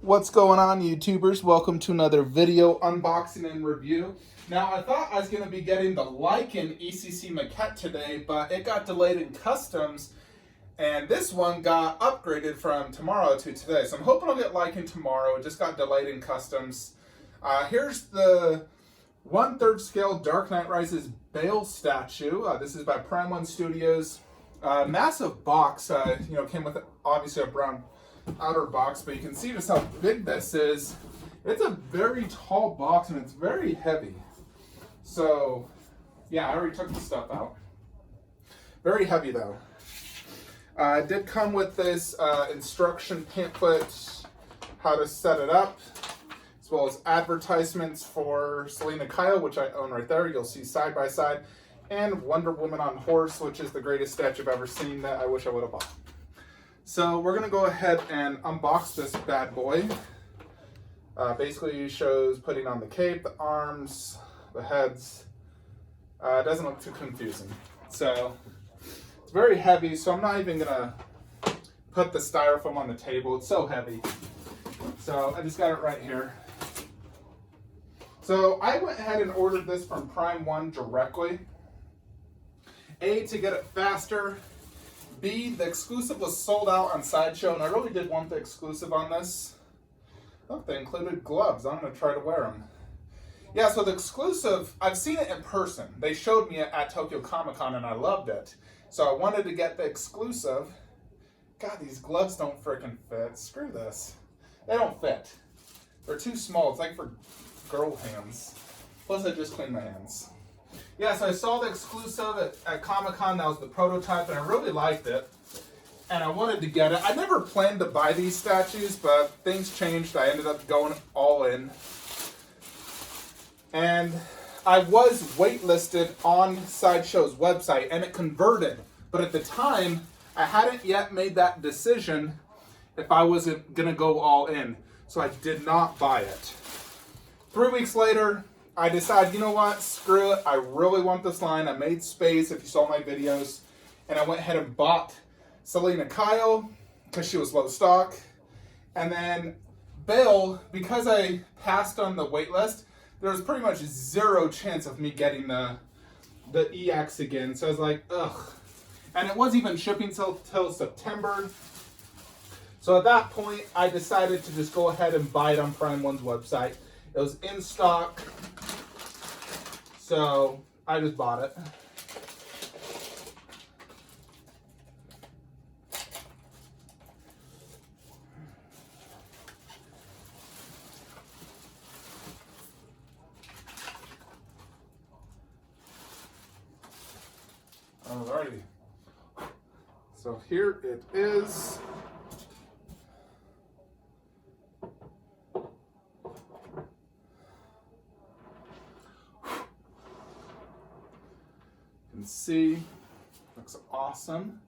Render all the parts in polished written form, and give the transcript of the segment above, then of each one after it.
What's going on, YouTubers? Welcome to another video unboxing and review. Now, I thought I was going to be getting the Lycan ECC maquette today, but it got delayed in customs, and this one got upgraded from tomorrow to today. So I'm hoping I'll get Lycan tomorrow. It just got delayed in customs. Here's the 1/3 scale Dark Knight Rises Bale statue. This is by Prime One Studios. Massive box. Came with obviously a brown outer box, but you can see just how big this is. It's a very tall box and it's very heavy. So, yeah, I already took the stuff out. Very heavy though. It did come with this instruction pamphlet, how to set it up, as well as advertisements for Selena Kyle, which I own right there. You'll see side by side, and Wonder Woman on horse, which is the greatest statue I've ever seen that I wish I would have bought. So we're gonna go ahead and unbox this bad boy. Basically shows putting on the cape, the arms, the heads. It doesn't look too confusing. So it's very heavy, so I'm not even gonna put the styrofoam on the table. It's so heavy. So I just got it right here. So I went ahead and ordered this from Prime One directly. A, to get it faster. B, the exclusive was sold out on Sideshow, and I really did want the exclusive on this. Look, they included gloves. I'm going to try to wear them. Yeah, so the exclusive, I've seen it in person. They showed me it at Tokyo Comic Con, and I loved it. So I wanted to get the exclusive. God, these gloves don't freaking fit. Screw this. They don't fit. They're too small. It's like for girl hands. Plus, I just cleaned my hands. Yeah, so I saw the exclusive at Comic-Con. That was the prototype, and I really liked it. And I wanted to get it. I never planned to buy these statues, but things changed. I ended up going all in. And I was waitlisted on Sideshow's website, and it converted. But at the time, I hadn't yet made that decision if I wasn't going to go all in. So I did not buy it. 3 weeks later, I decided, you know what, screw it. I really want this line. I made space, if you saw my videos. And I went ahead and bought Selena Kyle, because she was low stock. And then Bale, because I passed on the wait list, there was pretty much zero chance of me getting the EX again. So I was like, ugh. And it wasn't even shipping till September. So at that point, I decided to just go ahead and buy it on Prime One's website. It was in stock, so I just bought it. Alrighty. So here it is. You can see, looks awesome.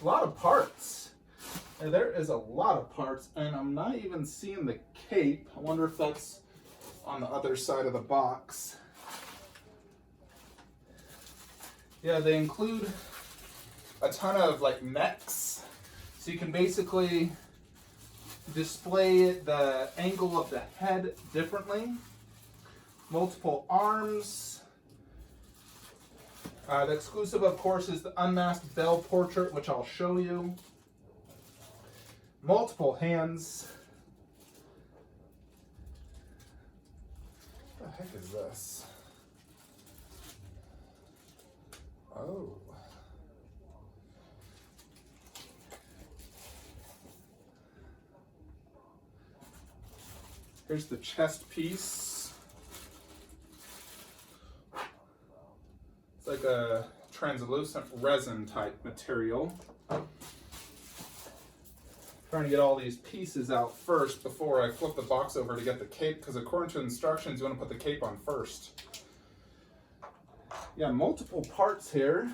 A lot of parts. And there is a lot of parts, and I'm not even seeing the cape. I wonder if that's on the other side of the box. Yeah, they include a ton of like necks, so you can basically display the angle of the head differently. Multiple arms. The exclusive, of course, is the unmasked Bale portrait, which I'll show you. Multiple hands. What the heck is this? Oh. Here's the chest piece. It's like a translucent resin type material. Trying to get all these pieces out first before I flip the box over to get the cape, because according to instructions, you want to put the cape on first. Yeah, multiple parts here.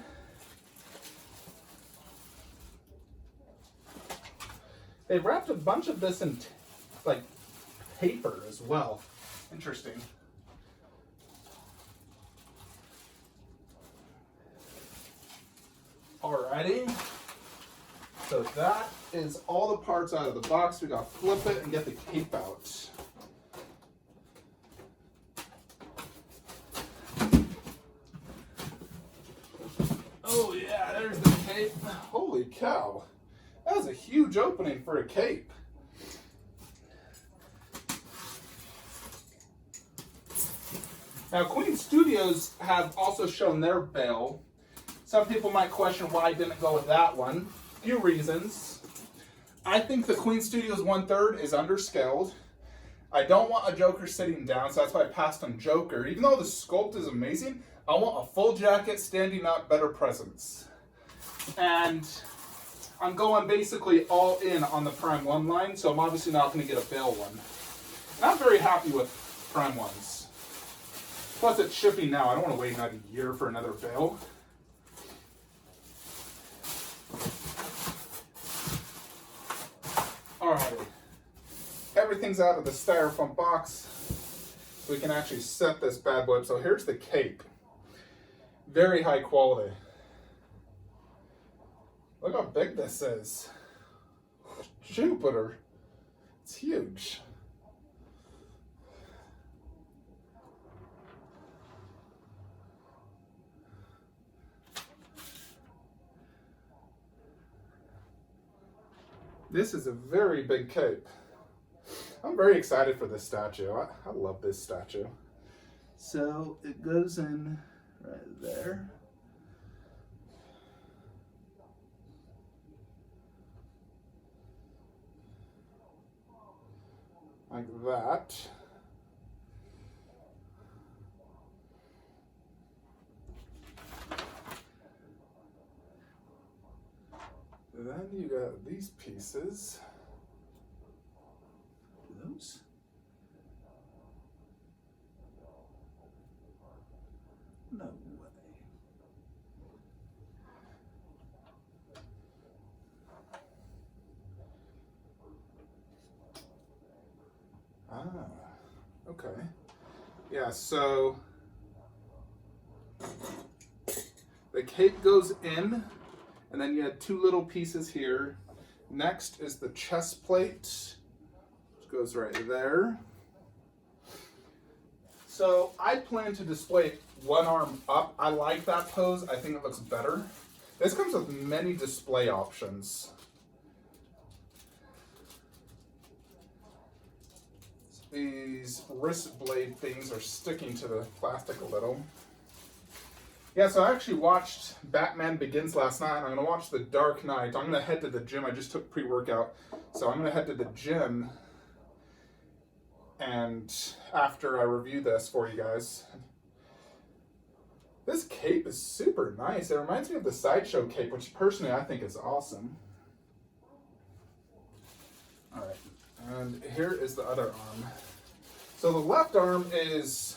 They wrapped a bunch of this in like paper as well. Interesting. Alrighty. So that is all the parts out of the box. We gotta flip it and get the cape out. Oh yeah, there's the cape. Holy cow. That was a huge opening for a cape. Now, Queen Studios have also shown their Bale. Some people might question why I didn't go with that one. A few reasons. I think the Queen Studios 1/3 is underscaled. I don't want a Joker sitting down, so that's why I passed on Joker. Even though the sculpt is amazing, I want a full jacket, standing up, better presence. And I'm going basically all in on the Prime 1 line, so I'm obviously not going to get a Bale one. And I'm very happy with Prime 1s. Plus it's shipping now. I don't want to wait another year for another Bale. Alrighty. Everything's out of the styrofoam box. So we can actually set this bad boy up. So here's the cape. Very high quality. Look how big this is. Jupiter. It's huge. This is a very big cape. I'm very excited for this statue. I love this statue. So it goes in right there. Like that. Then you got these pieces. Those? No way. Ah, okay. Yeah, so the cape goes in, and then you had two little pieces here. Next is the chest plate, which goes right there. So I plan to display one arm up. I like that pose. I think it looks better. This comes with many display options. These wrist blade things are sticking to the plastic a little. Yeah, so I actually watched Batman Begins last night, and I'm going to watch The Dark Knight. I'm going to head to the gym. I just took pre-workout, so I'm going to head to the gym, and after I review this for you guys. This cape is super nice. It reminds me of the Sideshow cape, which personally I think is awesome. All right. And here is the other arm. So the left arm is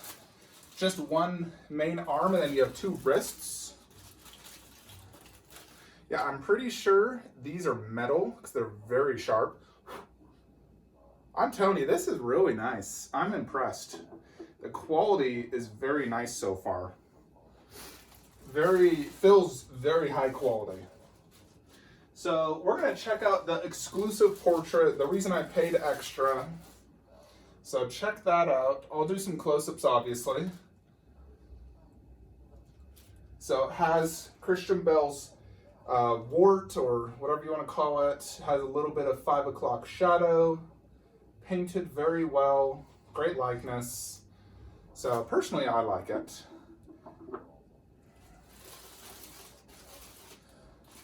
just one main arm, and then you have two wrists. Yeah, I'm pretty sure these are metal because they're very sharp. I'm telling you, this is really nice. I'm impressed. The quality is very nice so far. Feels very high quality. So we're going to check out the exclusive portrait, the reason I paid extra. So check that out. I'll do some close-ups, obviously. So it has Christian Bale's wart, or whatever you want to call it. Has a little bit of 5 o'clock shadow. Painted very well. Great likeness. So personally, I like it.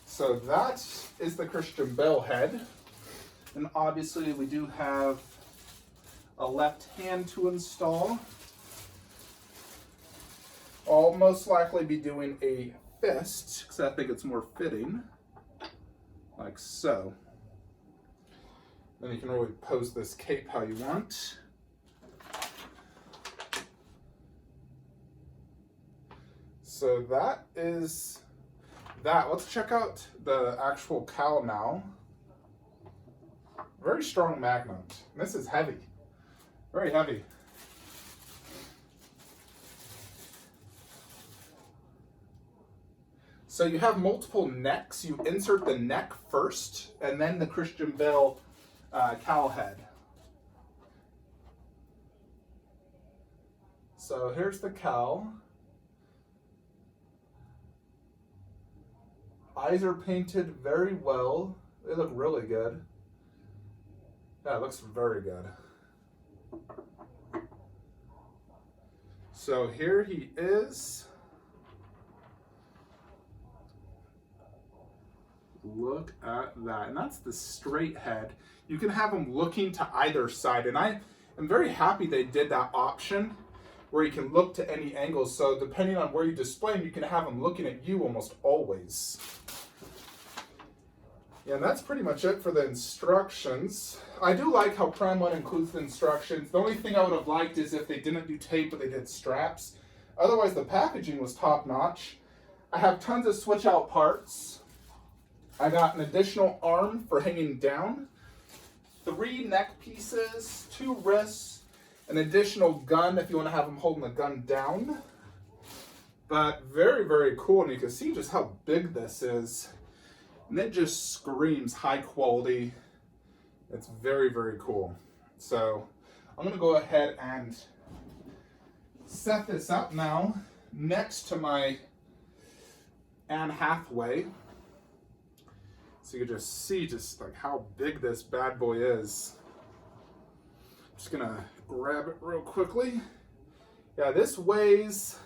So that is the Christian Bale head. And obviously we do have a left hand to install. I'll most likely be doing a fist because I think it's more fitting, like so. Then you can really pose this cape how you want. So that is that. Let's check out the actual cowl now. Very strong magnet. This is heavy. Very heavy. So you have multiple necks. You insert the neck first, and then the Christian Bale cowl head. So here's the cowl. Eyes are painted very well. They look really good. Yeah, it looks very good. So here he is. Look at that. And that's the straight head. You can have them looking to either side. And I am very happy they did that option where you can look to any angles. So depending on where you display them, you can have them looking at you almost always. Yeah, and that's pretty much it for the instructions. I do like how Prime 1 includes the instructions. The only thing I would have liked is if they didn't do tape, but they did straps. Otherwise, the packaging was top-notch. I have tons of switch-out parts. I got an additional arm for hanging down, 3 neck pieces, 2 wrists, an additional gun if you want to have them holding the gun down. But very, very cool, and you can see just how big this is. And it just screams high quality. It's very, very cool. So I'm gonna go ahead and set this up now next to my Anne Hathaway. So you can just see just like how big this bad boy is. Just gonna grab it real quickly. Yeah, this weighs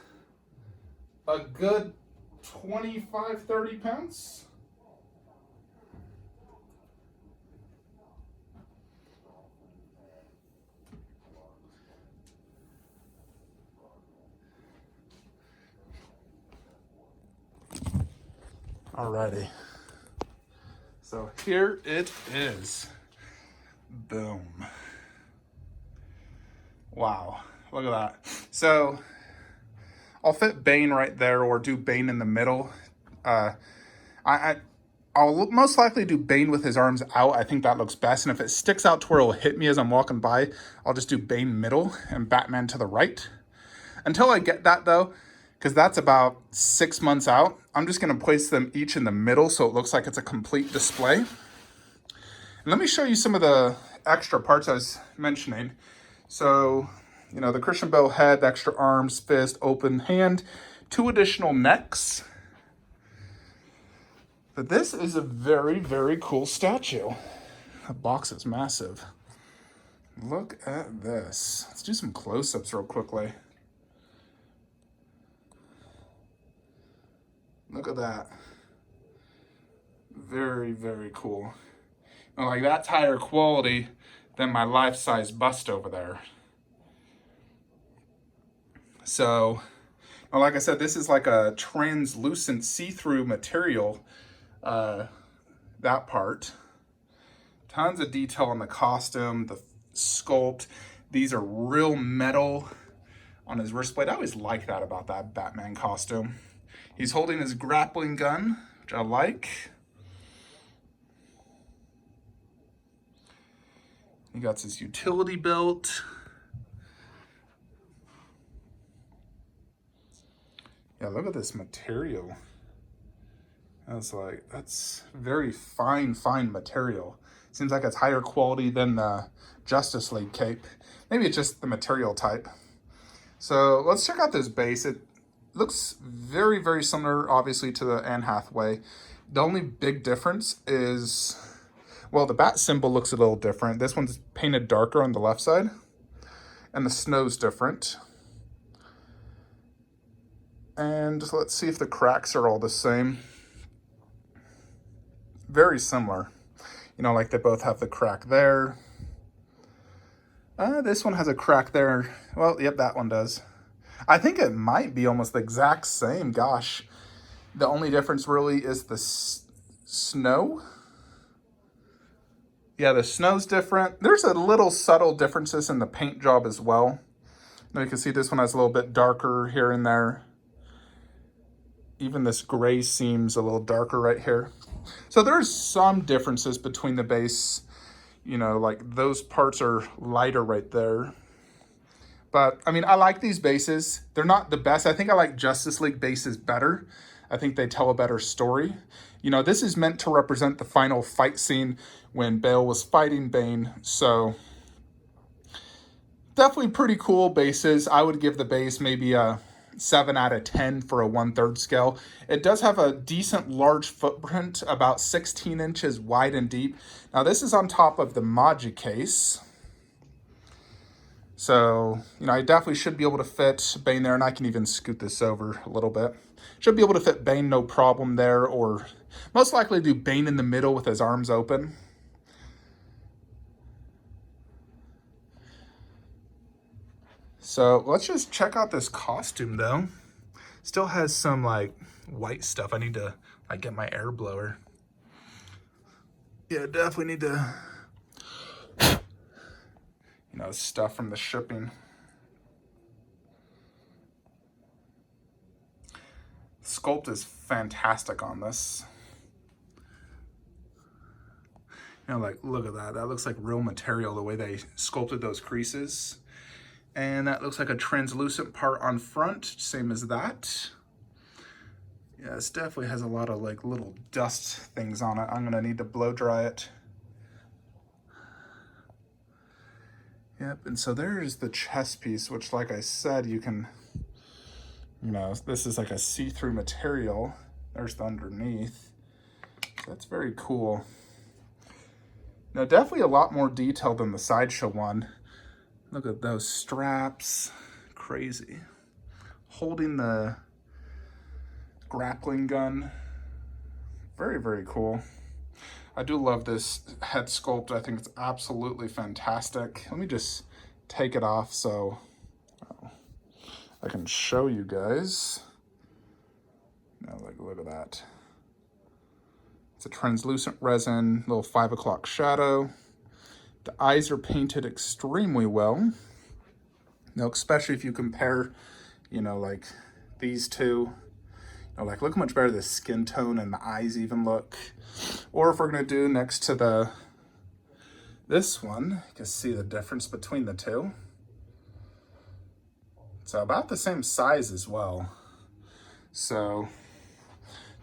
a good 25, 30 pounds. Alrighty. So here it is. Boom. Wow. Look at that. So I'll fit Bane right there or do Bane in the middle. I'll most likely do Bane with his arms out. I think that looks best. And if it sticks out to where it'll hit me as I'm walking by, I'll just do Bane middle and Batman to the right. Until I get that though, because that's about 6 months out, I'm just going to place them each in the middle so it looks like it's a complete display. And let me show you some of the extra parts I was mentioning. So, you know, the Christian Bale head, extra arms, fist, open hand, 2 additional necks. But this is a very, very cool statue. The box is massive. Look at this. Let's do some close-ups real quickly. Look at that. Very, very cool. And like that's higher quality than my life-size bust over there. So, like I said, this is like a translucent see-through material, that part. Tons of detail on the costume, the sculpt. These are real metal on his wrist plate. I always like that about that Batman costume. He's holding his grappling gun, which I like. He got his utility belt. Yeah, look at this material. That's very fine material. Seems like it's higher quality than the Justice League cape. Maybe it's just the material type. So let's check out this base. It looks very, very similar, obviously, to the Anne Hathaway. The only big difference is, well, the bat symbol looks a little different. This one's painted darker on the left side, and the snow's different. And let's see if the cracks are all the same. Very similar. You know, like they both have the crack there. This one has a crack there. Well, yep, that one does. I think it might be almost the exact same. Gosh, the only difference really is the snow. Yeah, the snow's different. There's a little subtle differences in the paint job as well. Now you can see this one has a little bit darker here and there. Even this gray seems a little darker right here. So there's some differences between the base. You know, like those parts are lighter right there. But, I mean, I like these bases. They're not the best. I think I like Justice League bases better. I think they tell a better story. You know, this is meant to represent the final fight scene when Bale was fighting Bane, so definitely pretty cool bases. I would give the base maybe a 7 out of 10 for a 1/3 scale. It does have a decent large footprint, about 16 inches wide and deep. Now this is on top of the Maji case. So, you know, I definitely should be able to fit Bane there, and I can even scoot this over a little bit. Should be able to fit Bane no problem there, or most likely do Bane in the middle with his arms open. So let's just check out this costume though. Still has some like white stuff. I need to like get my air blower. Yeah, definitely need to, you know, stuff from the shipping. Sculpt is fantastic on this. You know, like, look at that. That looks like real material, the way they sculpted those creases. And that looks like a translucent part on front, same as that. Yeah, this definitely has a lot of like little dust things on it. I'm gonna need to blow dry it. Yep, and so there's the chest piece, which like I said, you can, you know, this is like a see-through material. There's the underneath. So that's very cool. Now, definitely a lot more detail than the Sideshow one. Look at those straps, crazy. Holding the grappling gun, very, very cool. I do love this head sculpt. I think it's absolutely fantastic. Let me just take it off so I can show you guys. Now, like, look at that. It's a translucent resin, little 5 o'clock shadow. The eyes are painted extremely well. Now, especially if you compare, you know, like these two. You know, like, look how much better the skin tone and the eyes even look. Or if we're gonna do next to this one, you can see the difference between the two. So about the same size as well. So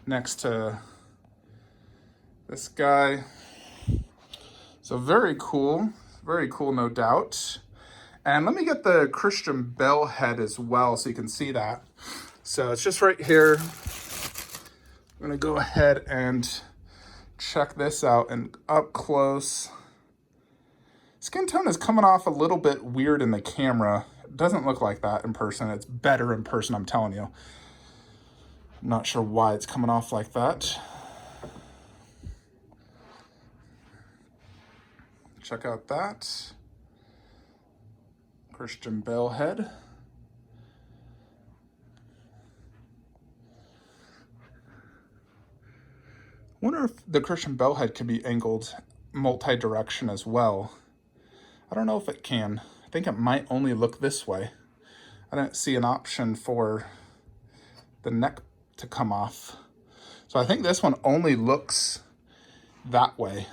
next to this guy. So very cool, no doubt. And let me get the Christian Bale head as well so you can see that. So it's just right here. I'm gonna go ahead and check this out, and up close. Skin tone is coming off a little bit weird in the camera. It doesn't look like that in person. It's better in person, I'm telling you. I'm not sure why it's coming off like that. Check out that. Christian Bale head. Wonder if the Christian Bale head could be angled multi-direction as well. I don't know if it can. I think it might only look this way. I didn't see an option for the neck to come off. So I think this one only looks that way.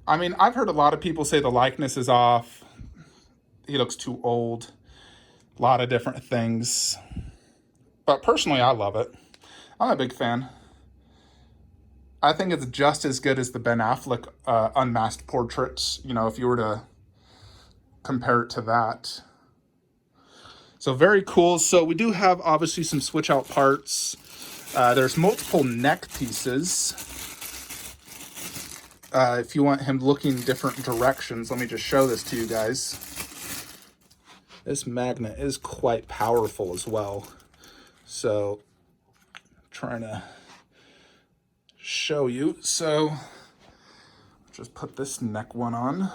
I mean, I've heard a lot of people say the likeness is off. He looks too old. A lot of different things. But personally, I love it. I'm a big fan. I think it's just as good as the Ben Affleck unmasked portraits, you know, if you were to compare it to that. So very cool. So we do have obviously some switch out parts. There's multiple neck pieces. If you want him looking different directions, let me just show this to you guys. This magnet is quite powerful as well. So, trying to show you. So, just put this neck one on.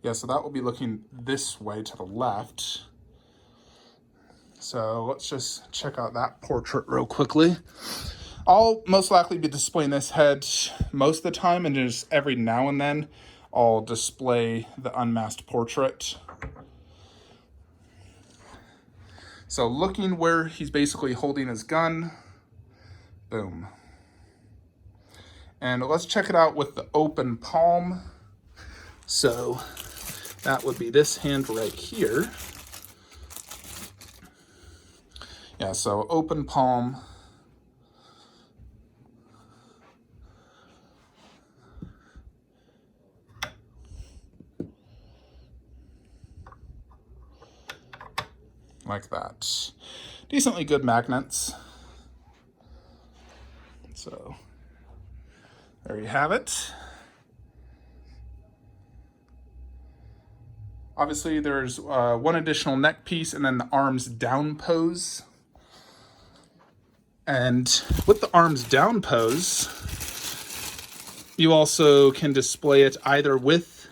Yeah, so that will be looking this way to the left. So let's just check out that portrait real quickly. I'll most likely be displaying this head most of the time, and just every now and then I'll display the unmasked portrait. So looking where he's basically holding his gun, boom. And let's check it out with the open palm. So That would be this hand right here. Yeah, so open palm. Like that. Decently good magnets. So there you have it. Obviously there's one additional neck piece and then the arms down pose. And with the arms down pose, you also can display it either with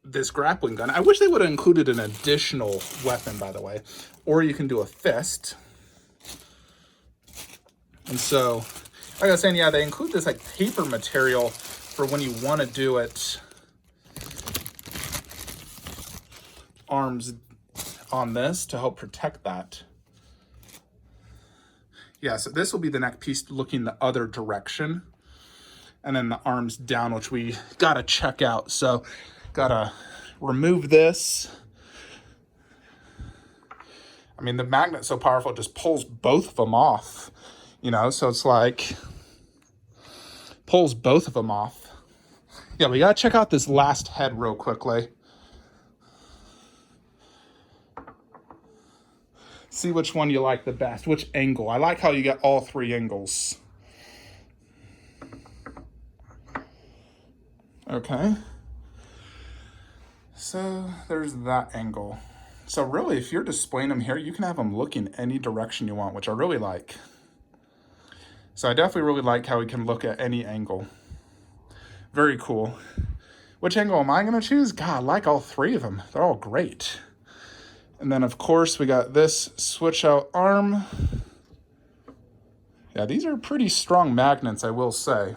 this grappling gun. I wish they would have included an additional weapon, by the way. Or you can do a fist. And so, like I was saying, yeah, they include this like paper material for when you want to do it arms on this to help protect that. Yeah, so this will be the neck piece looking the other direction. And then the arms down, which we gotta check out. So, gotta remove this. I mean, the magnet's so powerful, it just pulls both of them off. You know, so it's like, pulls both of them off. Yeah, we gotta check out this last head real quickly. See which one you like the best, which angle. I like how you get all three angles. Okay. So there's that angle. So really, if you're displaying them here, you can have them look in any direction you want, which I really like. So I definitely really like how we can look at any angle. Very cool. Which angle am I gonna choose? God, I like all three of them. They're all great. And then of course we got this switch out arm. Yeah, these are pretty strong magnets, I will say.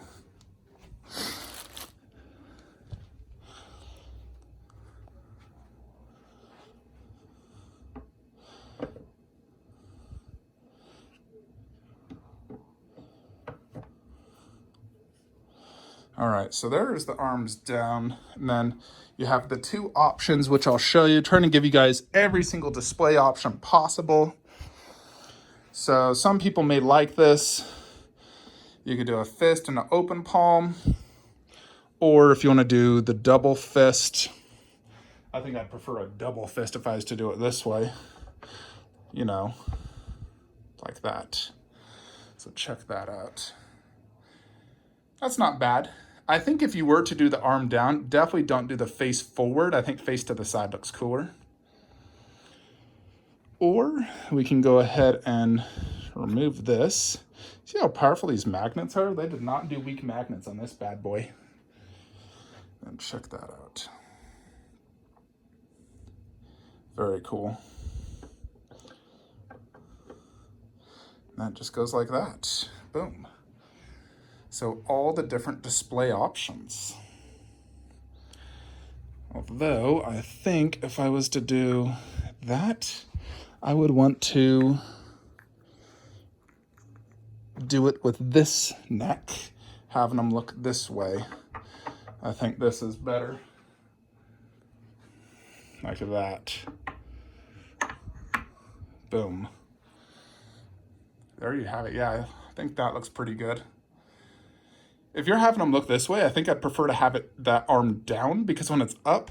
All right, so there's the arms down, and then you have the two options, which I'll show you, trying to give you guys every single display option possible. So some people may like this. You could do a fist and an open palm, or if you want to do the double fist, I think I'd prefer a double fist if I was to do it this way, you know, like that. So check that out. That's not bad. I think if you were to do the arm down, definitely don't do the face forward. I think face to the side looks cooler. Or we can go ahead and remove this. See how powerful these magnets are? They did not do weak magnets on this bad boy. And check that out. Very cool. And that just goes like that. Boom. So all the different display options. Although I think if I was to do that, I would want to do it with this neck, having them look this way. I think this is better. Like that. Boom. There you have it. Yeah, I think that looks pretty good. If you're having them look this way, I think I'd prefer to have it that arm down, because when it's up,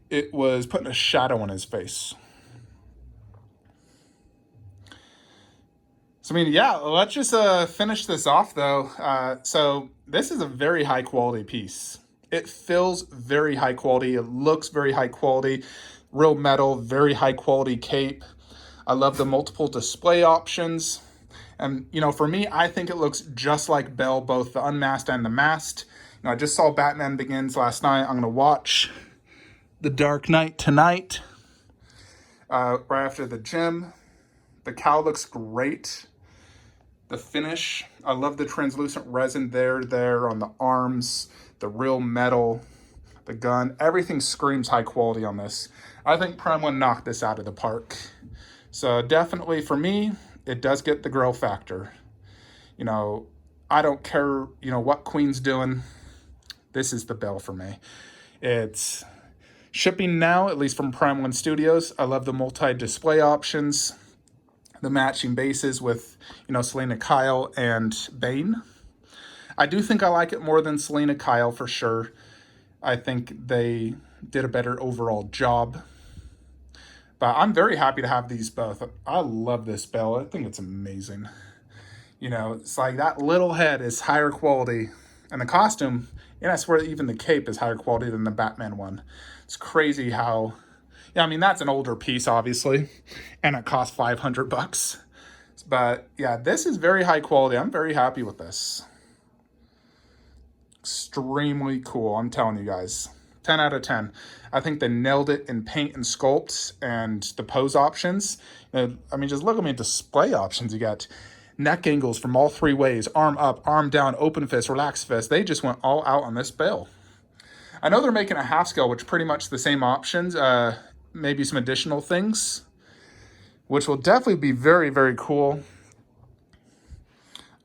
it was putting a shadow on his face. So, I mean, yeah, let's just finish this off, though. So this is a very high quality piece. It feels very high quality. It looks very high quality. Real metal, very high quality cape. I love the multiple display options. And, you know, for me, I think it looks just like Bale, both the unmasked and the masked. You know, I just saw Batman Begins last night. I'm going to watch The Dark Knight tonight, right after the gym. The cowl looks great. The finish, I love the translucent resin there on the arms, the real metal, the gun. Everything screams high quality on this. I think Prime 1 knocked this out of the park. So definitely for me, it does get the grow factor. You know, I don't care, you know, what Queen's doing. This is the Bale for me. It's shipping now, at least from Prime 1 Studios. I love the multi-display options, the matching bases with, Selena Kyle and Bane. I do think I like it more than Selena Kyle for sure. I think they did a better overall job. But I'm very happy to have these both. I love this Bale. I think it's amazing. It's like that little head is higher quality. And the costume, and I swear even the cape is higher quality than the Batman one. It's crazy how, yeah, I mean, that's an older piece, obviously. And it costs $500. But yeah, this is very high quality. I'm very happy with this. Extremely cool, I'm telling you guys. 10 out of 10. I think they nailed it in paint and sculpt and the pose options. I mean, just look at me, display options. You got neck angles from all three ways, arm up, arm down, open fist, relaxed fist. They just went all out on this Bale. I know they're making a half scale, which pretty much the same options, maybe some additional things, which will definitely be very, very cool.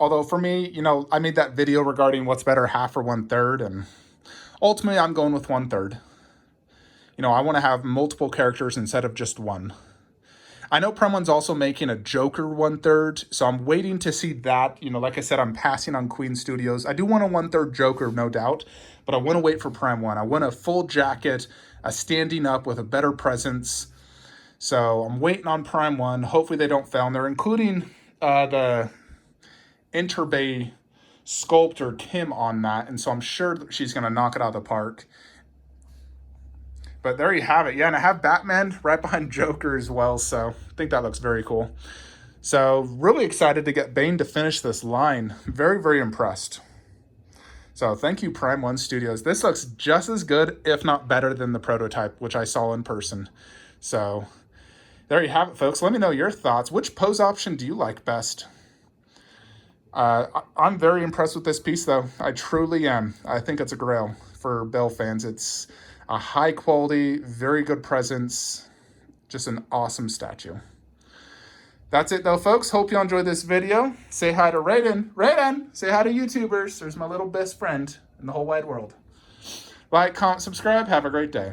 Although for me, I made that video regarding what's better, half or 1/3, and ultimately I'm going with 1/3. I want to have multiple characters instead of just one. I know Prem One's also making a Joker 1/3, so I'm waiting to see that. Like I said, I'm passing on Queen Studios. I do want a 1/3 Joker, no doubt, but I want to wait for Prime One. I want a full jacket, a standing up with a better presence. So I'm waiting on Prime One. Hopefully they don't fail. And they're including the Interbay sculptor Kim on that, and so I'm sure she's going to knock it out of the park. But there you have it. Yeah, and I have Batman right behind Joker as well, so I think that looks very cool. So really excited to get Bane to finish this line. Very, very impressed. So thank you, Prime 1 Studios. This looks just as good, if not better, than the prototype, which I saw in person. So there you have it, folks. Let me know your thoughts. Which pose option do you like best? I'm very impressed with this piece, though. I truly am. I think it's a grail for Bale fans. It's a high quality, very good presence, just an awesome statue. That's it, though, folks. Hope you enjoyed this video. Say hi to Raiden. Raiden! Say hi to YouTubers. There's my little best friend in the whole wide world. Like, comment, subscribe. Have a great day.